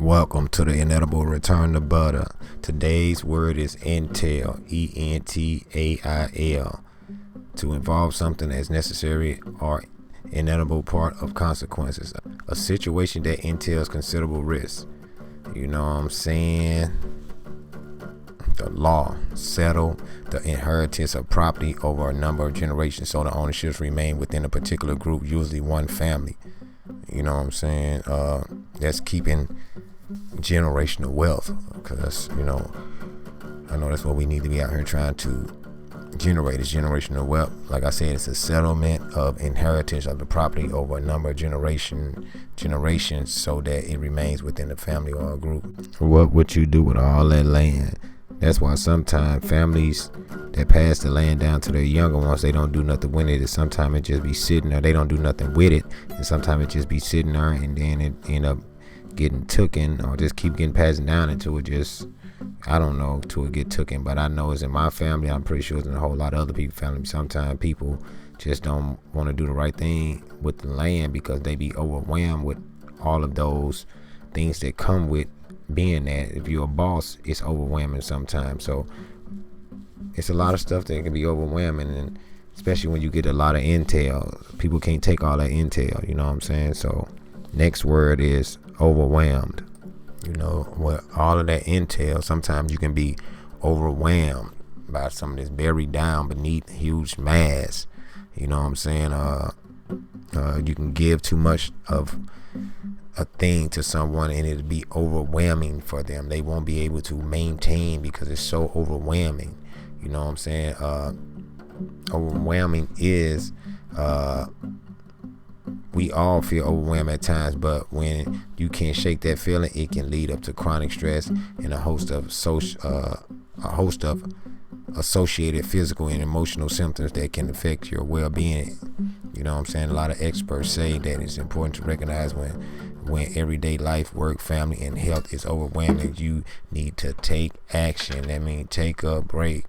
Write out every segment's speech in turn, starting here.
Welcome to the inedible return to butter. Today's word is Intail, Entail. To involve something as necessary or inedible part of consequences. A situation that entails considerable risk. You know what I'm saying? The law settle the inheritance of property over a number of generations so the ownerships remain within a particular group, usually one family. You know what I'm saying? That's keeping generational wealth, because I know that's what we need to be out here trying to generate, is generational wealth. Like I said, it's a settlement of inheritance of the property over a number of generations so that it remains within the family or a group. What would you do with all that land? That's why sometimes families that pass the land down to their younger ones, they don't do nothing with it. Sometimes it just be sitting there. They don't do nothing with it, and sometimes it just be sitting there, and then it end up getting taken, or just keep getting passed down until it just, till it get taken. But I know it's in my family. I'm pretty sure it's in a whole lot of other people's family. Sometimes people just don't want to do the right thing with the land because they be overwhelmed with all of those things that come with being that. If you're a boss, it's overwhelming sometimes. So it's a lot of stuff that can be overwhelming, and especially when you get a lot of intel, people can't take all that intel. You know what I'm saying? So next word is overwhelmed. With all of that intel, sometimes you can be overwhelmed by something that's buried down beneath a huge mass. You know what I'm saying? You can give too much of a thing to someone and it'll be overwhelming for them. They won't be able to maintain because it's so overwhelming. You know what I'm saying? Overwhelming is we all feel overwhelmed at times, but when you can't shake that feeling, it can lead up to chronic stress and a host of associated physical and emotional symptoms that can affect your well-being. You know what I'm saying? A lot of experts say that it's important to recognize when everyday life, work, family, and health is overwhelming, you need to take action. That means take a break.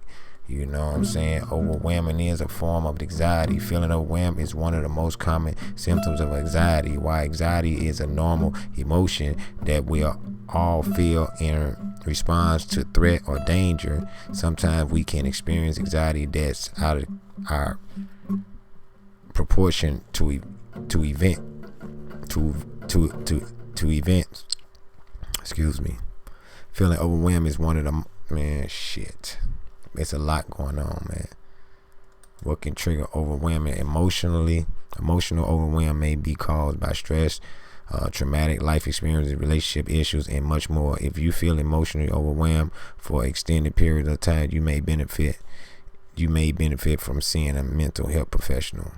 You know what I'm saying? Overwhelming is a form of anxiety. Feeling overwhelmed is one of the most common symptoms of anxiety. While anxiety is a normal emotion that we all feel in response to threat or danger, sometimes we can experience anxiety that's out of our proportion to events. Excuse me. Feeling overwhelmed is one of the It's a lot going on, man. What can trigger overwhelming? Emotional overwhelm may be caused by stress, traumatic life experiences, relationship issues, and much more. If you feel emotionally overwhelmed for an extended period of time, you may benefit from seeing a mental health professional.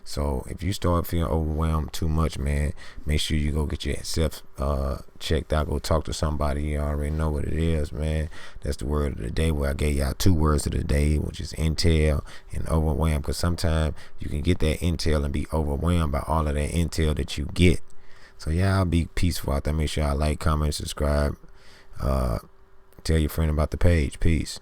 So if you start feeling overwhelmed too much, man, make sure you go get yourself checked out. Go talk to somebody. You already know what it is, man. That's the word of the day. Where I gave y'all two words of the day, which is intel and overwhelmed. Because sometimes you can get that intel and be overwhelmed by all of that intel that you get. So y'all be peaceful out there. Make sure y'all like, comment, subscribe. Tell your friend about the page. Peace.